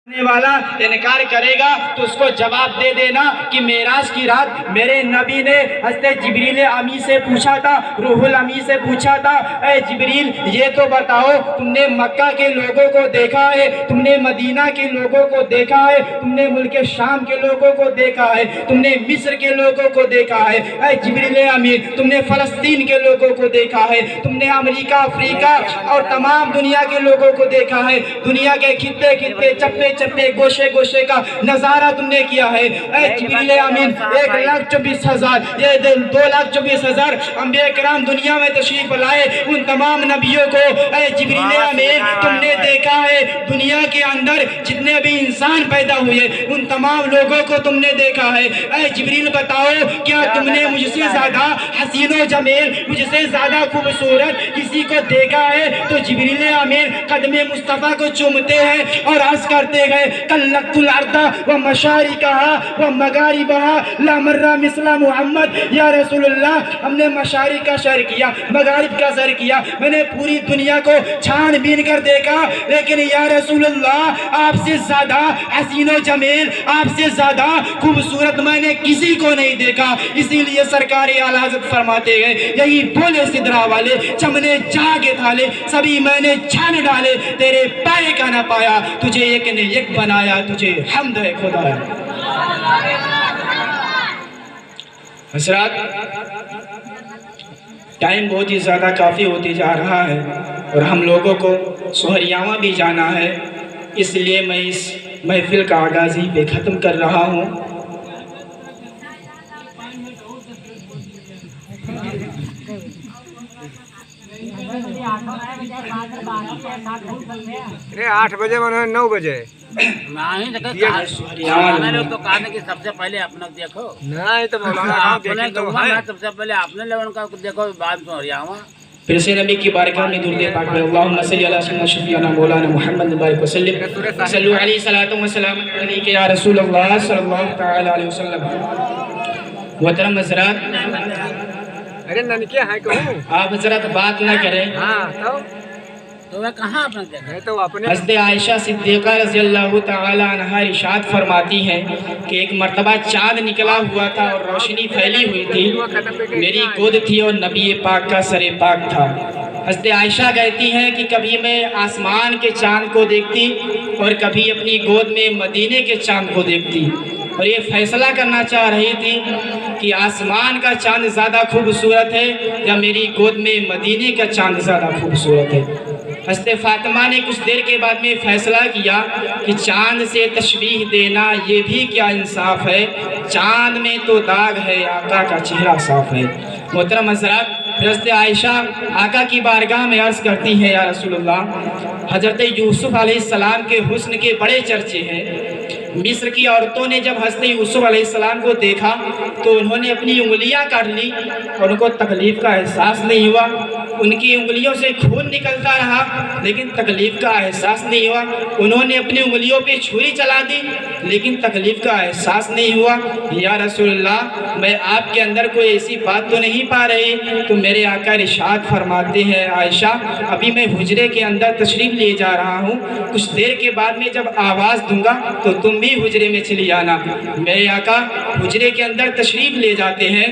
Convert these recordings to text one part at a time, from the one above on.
والا انکار کرے گا تو اس کو جواب دے دینا کہ معراج کی رات میرے نبی نے حضرت جبریل امی سے پوچھا تھا، روح الامی سے پوچھا تھا، اے جبریل یہ تو بتاؤ تم نے مکہ کے لوگوں کو دیکھا ہے، تم نے مدینہ کے لوگوں کو دیکھا ہے، تم نے ملک شام کے لوگوں کو دیکھا ہے، تم نے مصر کے لوگوں کو دیکھا ہے، اے جبریل امی تم نے فلسطین کے لوگوں کو دیکھا ہے، تم نے امریکہ افریقہ اور تمام دنیا کے لوگوں کو دیکھا ہے، دنیا کے خطے خطے چپے چپے گوشے گوشے کا نظارہ تم نے کیا ہے، اے جبریل امین 1,24,000 یہ 2,24,000 انبیاء کرام دنیا میں تشریف لائے، ان تمام نبیوں کو اے جبریل امین تم نے دیکھا ہے، دنیا کے اندر جتنے بھی انسان پیدا ہوئے ان تمام لوگوں کو تم نے دیکھا ہے، اے جبریل بتاؤ کیا تم نے مجھ سے زیادہ حسین و جمیل، مجھ سے زیادہ خوبصورت کسی کو دیکھا ہے؟ تو جبریل امین قدم مصطفیٰ کو چومتے ہیں اور عرض کرتے گئے کلکت الارض و مشارقها و مغاربها لا مرہ مثل محمد، یا رسول اللہ ہم نے مشارق کا سیر کیا، مغارب کا سیر کیا، میں نے پوری دنیا کو چھان بین کر دیکھا، لیکن یا رسول اللہ آپ سے زیادہ حسین و جمیل، آپ سے زیادہ خوبصورت میں نے کسی کو نہیں دیکھا۔ اسی لیے سرکار اعلی حضرت فرماتے ہیں یہی بولے سدرا والے چمنے جاگے تھالے سبھی میں نے چھان ڈالے، تیرے پائے کا نہ پایا، تجھے ایک نے ایک بنایا، تجھے حمد ہے خدایا۔ حضرات ٹائم بہت ہی زیادہ کافی ہوتی جا رہا ہے اور ہم لوگوں کو سہریاواں بھی جانا ہے، اس لیے میں اس محفل کا آغاز ہی پہ ختم کر رہا ہوں۔ ارے 8 بجے میں 9 بجے تو کہا کہ سب سے پہلے اپنا دیکھو، نہیں تو مولانا سب سے پہلے اپنے لیول کا دیکھو، بعد میں سہریاواں۔ پھر سے نبی کی بارگاہ میں درود پاک میں اللہم صلی علی سیدنا شفیعنا مولانا محمد بارک وسلم صلو علیہ صلاۃ و سلام علیک یا رسول اللہ صلی اللہ تعالی علیہ وسلم۔ محترم حضرات ارے نن کیا ہے کہوں آپ حضرات بات نہ کریں، ہاں تو وہ کہاں اپنا دیکھا؟ میں تو اپنے حضرت عائشہ صدیقہ رضی اللہ تعالی عنہا ارشاد فرماتی ہیں کہ ایک مرتبہ چاند نکلا ہوا تھا اور روشنی پھیلی ہوئی تھی، میری گود تھی اور نبی پاک کا سر پاک تھا۔ حضرت عائشہ کہتی ہیں کہ کبھی میں آسمان کے چاند کو دیکھتی اور کبھی اپنی گود میں مدینے کے چاند کو دیکھتی، اور یہ فیصلہ کرنا چاہ رہی تھی کہ آسمان کا چاند زیادہ خوبصورت ہے یا میری گود میں مدینے کا چاند زیادہ خوبصورت ہے۔ حضرت فاطمہ نے کچھ دیر کے بعد میں فیصلہ کیا کہ چاند سے تشبیہ دینا یہ بھی کیا انصاف ہے، چاند میں تو داغ ہے، آقا کا چہرہ صاف ہے۔ محترم حضرات حضرت عائشہ آقا کی بارگاہ میں عرض کرتی ہیں یا رسول اللہ حضرت یوسف علیہ السلام کے حسن کے بڑے چرچے ہیں، مصر کی عورتوں نے جب حضرت یوسف علیہ السلام کو دیکھا تو انہوں نے اپنی انگلیاں کاٹ لی اور ان کو تکلیف کا احساس نہیں ہوا، ان کی انگلیوں سے خون نکلتا رہا لیکن تکلیف کا احساس نہیں ہوا، انہوں نے اپنی انگلیوں پہ چھری چلا دی لیکن تکلیف کا احساس نہیں ہوا۔ یا رسول اللہ میں آپ کے اندر کوئی ایسی بات تو نہیں پا رہی؟ تو میرے آقا ارشاد فرماتے ہیں عائشہ ابھی میں حجرے کے اندر تشریف لیے جا رہا ہوں، کچھ دیر کے بعد میں جب آواز دوں گا تو تم بھی حجرے میں چلی آنا۔ میرے آقا حجرے کے اندر تشریف لے جاتے ہیں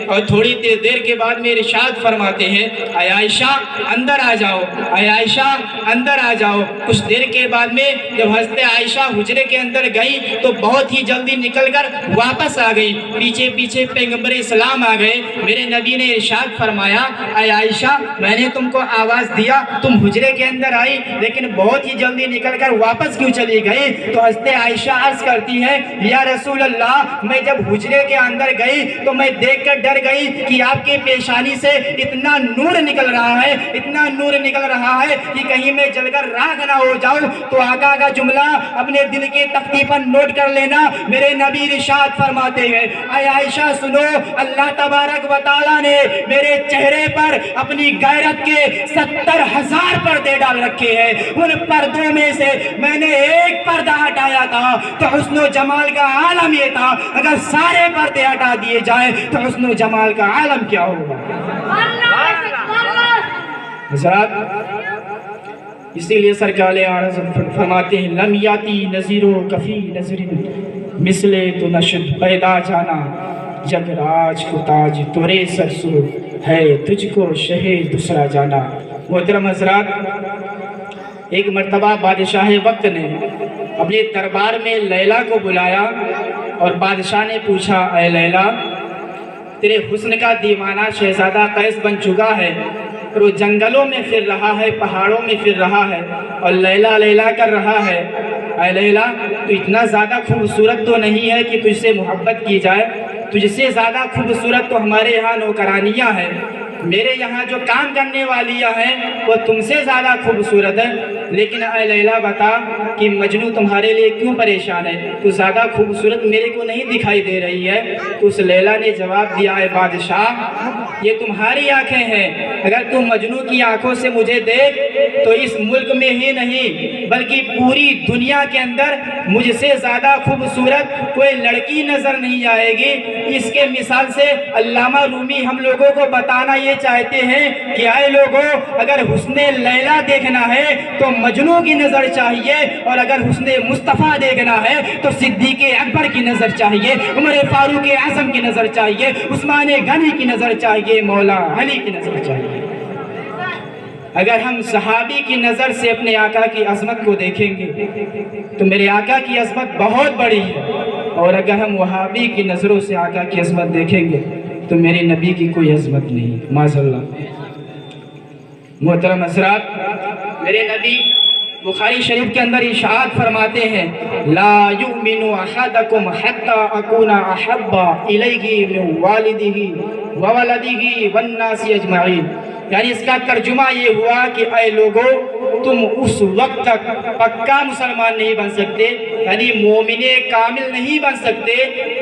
اور تھوڑی دیر کے بعد میں ارشاد فرماتے ہیں اے عائشہ اندر آ جاؤ، اے عائشہ اندر آ جاؤ۔ کچھ دیر کے بعد میں جب حضرت عائشہ حجرے کے اندر گئی تو بہت ہی جلدی نکل کر واپس آ گئی، پیچھے پیچھے پیغمبر اسلام آ گئے۔ میرے نبی نے ارشاد فرمایا اے عائشہ میں نے تم کو آواز دیا تم حجرے کے اندر آئی لیکن بہت ہی جلدی نکل کر واپس کیوں چلی گئی؟ تو حضرت عائشہ عرض کرتی ہے یا رسول اللہ میں جب حجرے کے اندر گئی تو میں دیکھ کر ڈر گئی کہ آپ کی پیشانی سے اتنا نور نکل رہا ہے، اتنا نور نکل رہا ہے کہ کہیں میں جل کر راکھ نہ ہو جاؤں۔ تو آقا کا جملہ اپنے دل کی تختی پر نوٹ کر لینا، میرے نبی ارشاد فرماتے ہیں اے عائشہ سنو اللہ تبارک و تعالیٰ نے میرے چہرے پر اپنی غیرت کے 70,000 پردے ڈال رکھے ہیں، ان پردوں میں سے میں نے ایک پردہ ہٹایا تھا تو حسن و جمال کا عالم یہ تھا، اگر سارے پردے ہٹا دیے جائیں تو حسن و جمال کا عالم کیا ہوگا؟ حضرات इसी लिए सरकार आरज़ फरमाते हैं लम याती नज़ीरो कफ़ी नज़रिन मिसले तो नशद पैदा जाना जग राज को ताज तोरे सरसो है तुझको शहे दूसरा जाना। मोहतरम हज़रात, एक मर्तबा बादशाह वक्त ने अपने दरबार में लैला को बुलाया और बादशाह ने पूछा, ऐ लैला, तेरे हुस्न का दीवाना शहजादा कैस बन चुका है और वो जंगलों में फिर रहा है, पहाड़ों में फिर रहा है और लैला लैला कर रहा है। ऐ लैला, तो इतना ज़्यादा खूबसूरत तो नहीं है कि तुझसे मोहब्बत की जाए, तुझसे ज़्यादा खूबसूरत तो हमारे यहाँ नौकरानियाँ हैं, मेरे यहाँ जो काम करने वालियाँ हैं वो तुमसे ज़्यादा खूबसूरत है। लेकिन ऐ लैला बता कि मजनू तुम्हारे लिए क्यों परेशान है, तू ज़्यादा खूबसूरत मेरे को नहीं दिखाई दे रही है। तो उस लैला ने जवाब दिया, है बादशाह, ये तुम्हारी आंखें हैं, अगर तुम मजनू की आंखों से मुझे देख तो इस मुल्क में ही नहीं बल्कि पूरी दुनिया के अंदर मुझसे ज़्यादा खूबसूरत कोई लड़की नज़र नहीं आएगी। इसके मिसाल से अल्लामा रूमी हम लोगों को बताना ये चाहते हैं कि आए लोगों, अगर हुस्ने लैला देखना है तो मजनू की नज़र चाहिए और अगर हुस्ने मुस्तफ़ा देखना है तो सिद्दीक़ अकबर की नज़र चाहिए, उमर फारूक आज़म की नज़र चाहिए, उस्मान गनी की नज़र चाहिए, मौला अली की नज़र चाहिए। अगर हम सहाबी की नज़र से अपने आका की अज़मत को देखेंगे तो मेरे आका की अज़मत बहुत बड़ी है, और अगर हम वहाबी की नज़रों से आका की अज़मत देखेंगे तो मेरे नबी की कोई अज़मत नहीं, माज़अल्लाह। मोहतरम हज़रात, मेरे नबी बुखारी शरीफ के अंदर इरशाद फरमाते हैं, ला युमिनु अहदकुम हत्ता अकूना अहब्बा इलैहि मिन वालिदिही व वलदिही वन्नासी अजमईन। यानी इसका तर्जुमा ये हुआ कि ऐ लोगों, तुम उस वक्त तक पक्का मुसलमान नहीं बन सकते, यानी मोमिने कामिल नहीं बन सकते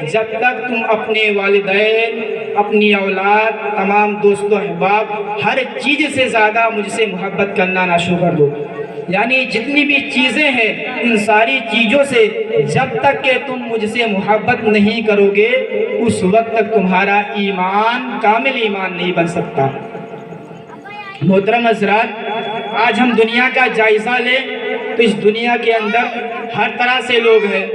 जब तक तुम अपने वालिदैन, अपनी औलाद, तमाम दोस्तों अहबाब, हर चीज़ से ज़्यादा मुझसे मोहब्बत करना ना शुरू कर दो। यानी जितनी भी चीज़ें हैं उन सारी चीज़ों से जब तक कि तुम मुझसे मोहब्बत नहीं करोगे उस वक्त तक तुम्हारा ईमान कामिल ईमान नहीं बन सकता। मोहतरम हज़रात, आज हम दुनिया का जायज़ा लें तो इस दुनिया के अंदर हर तरह से लोग हैं।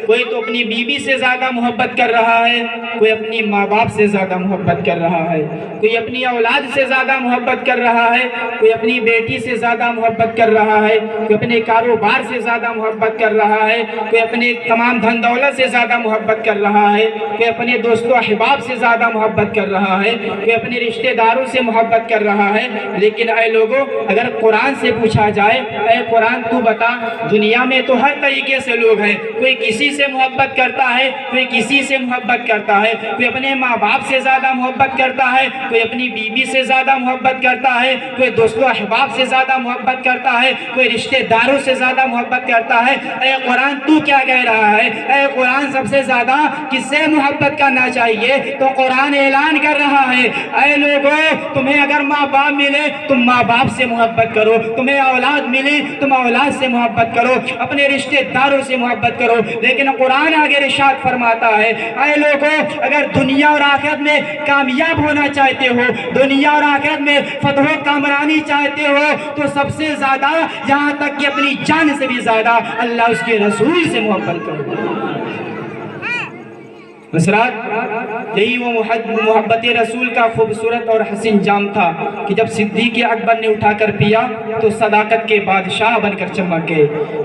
कोई तो अपनी बीवी से ज़्यादा मोहब्बत कर रहा है, कोई अपनी माँ बाप से ज़्यादा मोहब्बत कर रहा है, कोई अपनी औलाद से ज़्यादा मोहब्बत कर रहा है, कोई अपनी बेटी से ज़्यादा मोहब्बत कर रहा है, कोई अपने कारोबार से ज़्यादा मोहब्बत कर रहा है, कोई अपने तमाम धन दौलत से ज़्यादा मोहब्बत कर रहा है, कोई अपने दोस्तों अहबाब से ज़्यादा मोहब्बत कर रहा है, कोई अपने रिश्तेदारों से मोहब्बत कर रहा है। लेकिन ऐ लोगों, अगर कुरान से पूछा जाए, ऐ कुरान तू बता, दुनिया में तो हर तरीके से लोग हैं, कोई किसी से मोहब्बत करता है, कोई किसी से मोहब्बत करता है, कोई अपने माँ बाप से ज़्यादा मोहब्बत करता है, कोई अपनी बीवी से ज़्यादा मोहब्बत करता है, कोई दोस्तों अहबाब से ज़्यादा मोहब्बत करता है, कोई रिश्तेदारों से ज़्यादा मोहब्बत करता है। ऐ कुरान तू क्या कह रहा है? ऐ कुरान सबसे ज़्यादा किससे मोहब्बत करना चाहिए? तो कुरान ऐलान कर रहा है, ऐ लोगों, तुम्हें अगर माँ बाप मिले तुम माँ बाप से मोहब्बत करो, तुम्हें औलाद मिली तुम औलाद से मोहब्बत करो, अपने रिश्तेदारों से मोहब्बत करो। लेकिन कुरान आगे इरशाद फरमाता है, ऐ लोगों, अगर दुनिया और आखिरत में कामयाब होना चाहते हो, दुनिया और आखिरत में फतह कामरानी चाहते हो, तो सबसे ज़्यादा, यहाँ तक कि अपनी जान से भी ज़्यादा अल्लाह उसके रसूल से मोहब्बत करो। हज़रात, यही वो मोहब्बत रसूल का खूबसूरत और हसीन जाम था कि जब सिद्दीक़ अकबर ने उठाकर पिया तो सदाकत के बादशाह बनकर चमक गए।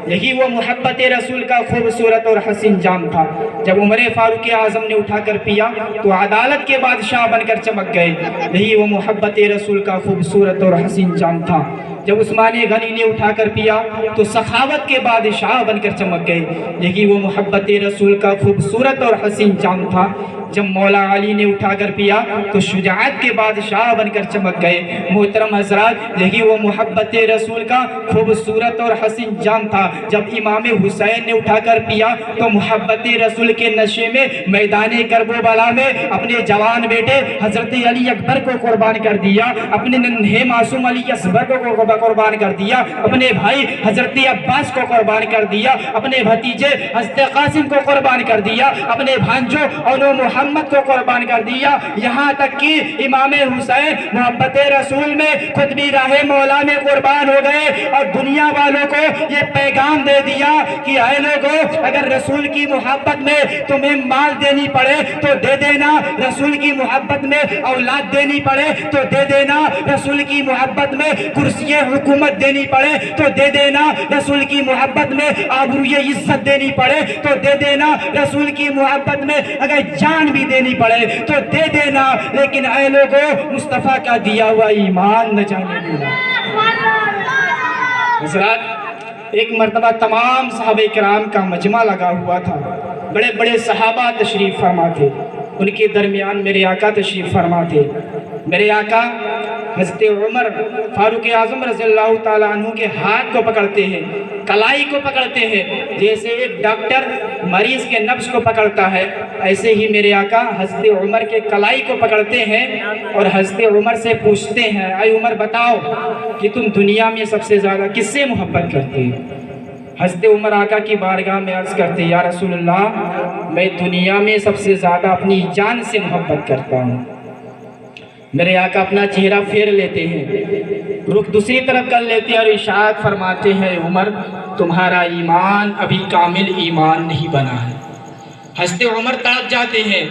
यही वो मोहब्बत रसूल का खूबसूरत और हसीन जाम था जब उमर फारूक आज़म ने उठाकर पिया तो अदालत के बादशाह बनकर चमक गए। यही वो मोहब्बत रसूल का खूबसूरत और हसीन जाम था जब उस्मान गनी ने उठाकर पिया तो सखावत के बादशाह बनकर चमक गए। यही वो मोहब्बत रसूल का खूबसूरत और हसीन जाम था जब मौला अली ने उठाकर पिया तो शुजाअत के बादशाह बनकर चमक गए। मोहतरम हज़रात, यही वो मोहब्बत रसूल का खूबसूरत और हसीन जाम था जब इमाम हुसैन ने उठाकर पिया तो मोहब्बत रसूल के नशे में मैदान करबला में अपने जवान बेटे हज़रत अली अकबर को कुर्बान कर दिया, अपने नन्हे मासूम अली असगर को कुर्बान कर दिया, अपने भाई हज़रत अब्बास को कुर्बान कर दिया, अपने भतीजे हज़रत कासिम को कुर्बान कर दिया, अपने भांजों और मोहम्मद को कुर्बान कर दिया। यहाँ तक कि इमाम हुसैन मोहब्बत रसूल में खुद भी राह मौला में कुर्बान हो गए और दुनिया वालों को ये पैगाम दे दिया कि ऐ लोगों, अगर रसूल की मोहब्बत में तुम्हें माल देनी पड़े तो दे देना, रसूल की मोहब्बत में औलाद देनी पड़े तो दे देना, रसूल की मोहब्बत में कुर्सियाँ हुकूमत देनी पड़े तो दे देना, रसूल की मोहब्बत में आबरूए इज्जत देनी पड़े तो दे देना, रसूल की मोहब्बत में अगर जान भी देनी पड़े तो दे देना, लेकिन ऐ लोगों, मुस्तफ़ा का दिया हुआ ईमान न जाने देना। हज़रात, एक मर्तबा तमाम सहाबे किराम का मजमा लगा हुआ था, बड़े बड़े सहाबा तशरीफ़ फरमा थे, उनके दरमियान मेरे आका तशरीफ़ फरमा थे। मेरे आका हज़रत उमर फारूक आज़म रज़ियल्लाहु ताला अन्हु के हाथ को पकड़ते हैं, कलाई को पकड़ते हैं, जैसे एक डॉक्टर मरीज़ के नब्ज़ को पकड़ता है, ऐसे ही मेरे आका हज़रत उमर के कलाई को पकड़ते हैं और हज़रत उमर से पूछते हैं, ऐ उमर बताओ कि तुम दुनिया में सबसे ज़्यादा किससे मोहब्बत करते हो? हज़रत उमर आका की बारगाह में अर्ज़ करते, या रसूलल्लाह, मैं दुनिया में सबसे ज़्यादा अपनी जान से मोहब्बत करता हूँ। मेरे आका अपना चेहरा फेर लेते हैं, रुख दूसरी तरफ कर लेते हैं और इरशाद फरमाते हैं, उमर, तुम्हारा ईमान अभी कामिल ईमान नहीं बना है। हंसते उमर तड़प जाते हैं,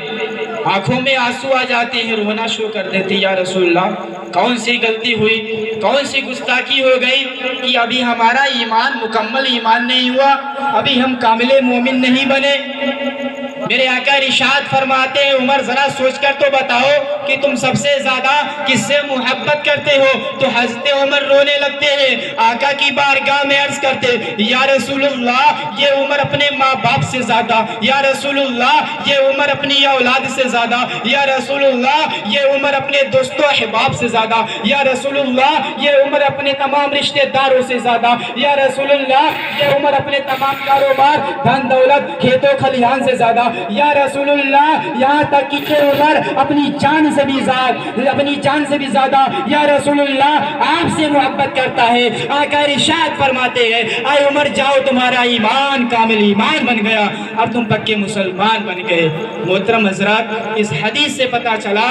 आंखों में आंसू आ जाते हैं, रोना शुरू कर देते, या रसूलल्लाह, कौन सी गलती हुई, कौन सी गुस्ताखी हो गई कि अभी हमारा ईमान मुकम्मल ईमान नहीं हुआ, अभी हम कामिल मोमिन नहीं बने। मेरे आका इरशाद फरमाते हैं, उमर ज़रा सोचकर तो बताओ कि तुम सबसे ज़्यादा किससे मोहब्बत करते हो? तो हज़रत उमर रोने लगते हैं, आका की बारगाह में अर्ज़ करते, या रसूलुल्लाह, ये उमर अपने माँ बाप से ज़्यादा, या रसूलुल्लाह, ये उमर अपनी औलाद से ज़्यादा, या रसूलुल्लाह, ये उमर अपने दोस्तों अहबाब से ज़्यादा, या रसूलुल्लाह, ये उमर अपने तमाम रिश्तेदारों से ज़्यादा, या रसूलुल्लाह, ये उमर अपने तमाम कारोबार, धन दौलत, खेतों खलिहान से ज़्यादा, या रसूलुल्लाह, यहाँ तक कि उमर अपनी जान से भी ज़्यादा या रसूलुल्लाह आपसे मोहब्बत करता है। आका इरशाद फरमाते हैं, आए उमर जाओ, तुम्हारा ईमान कामिल ईमान बन गया, अब तुम पक्के मुसलमान बन गए। मोहतरम हज़रात, इस हदीस से पता चला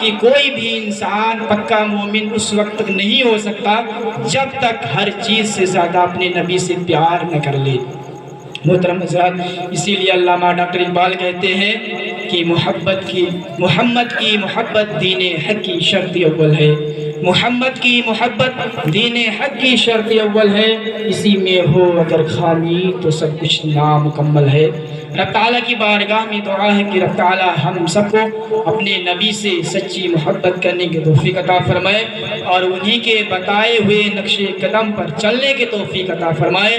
कि कोई भी इंसान पक्का मोमिन उस वक्त तक नहीं हो सकता जब तक हर चीज़ से ज़्यादा अपने नबी से प्यार न कर ले। मोहतरम हज़रात, इसीलिए अल्लामा डॉक्टर इकबाल कहते हैं कि मोहम्मद की मोहब्बत दीन हक़ की शर्त अव्वल है, मोहम्मद की मोहब्बत दीन हक़ की शर्त अव्वल है, इसी में हो अगर खामी तो सब कुछ नामुकम्मल है। रब ताला की बारगाह में दुआ है कि रब ताला हम सबको अपने नबी से सच्ची मोहब्बत करने की तौफीक अता फरमाए और उन्हीं के बताए हुए नक्शे कदम पर चलने की तौफीक अता फरमाए,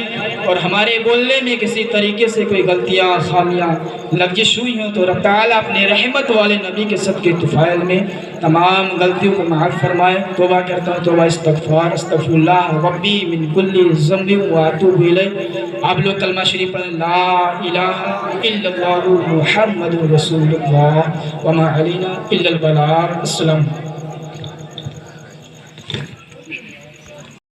और हमारे बोलने में किसी तरीके से कोई गलतियाँ खामियाँ लफ्ज़िश हुई हों तो रब ताला अपने रहमत वाले नबी के सदक़े तुफ़ाइल में तमाम गलतियों को माफ़ फरमाए। तौबा करता हूँ, तौबा इस्तग़फ़ार, अस्तग़फ़िरुल्लाह रब्बी मिन कुल्लि ज़ंबिन व अतूबु इलैह। आप लोग कलमा शरीफ पढ़ें, ला इलाहा इल्लल्लाहु मुहम्मदुर रसूलुल्लाह व मा अलैना इल्लल बलाग। अस्सलाम।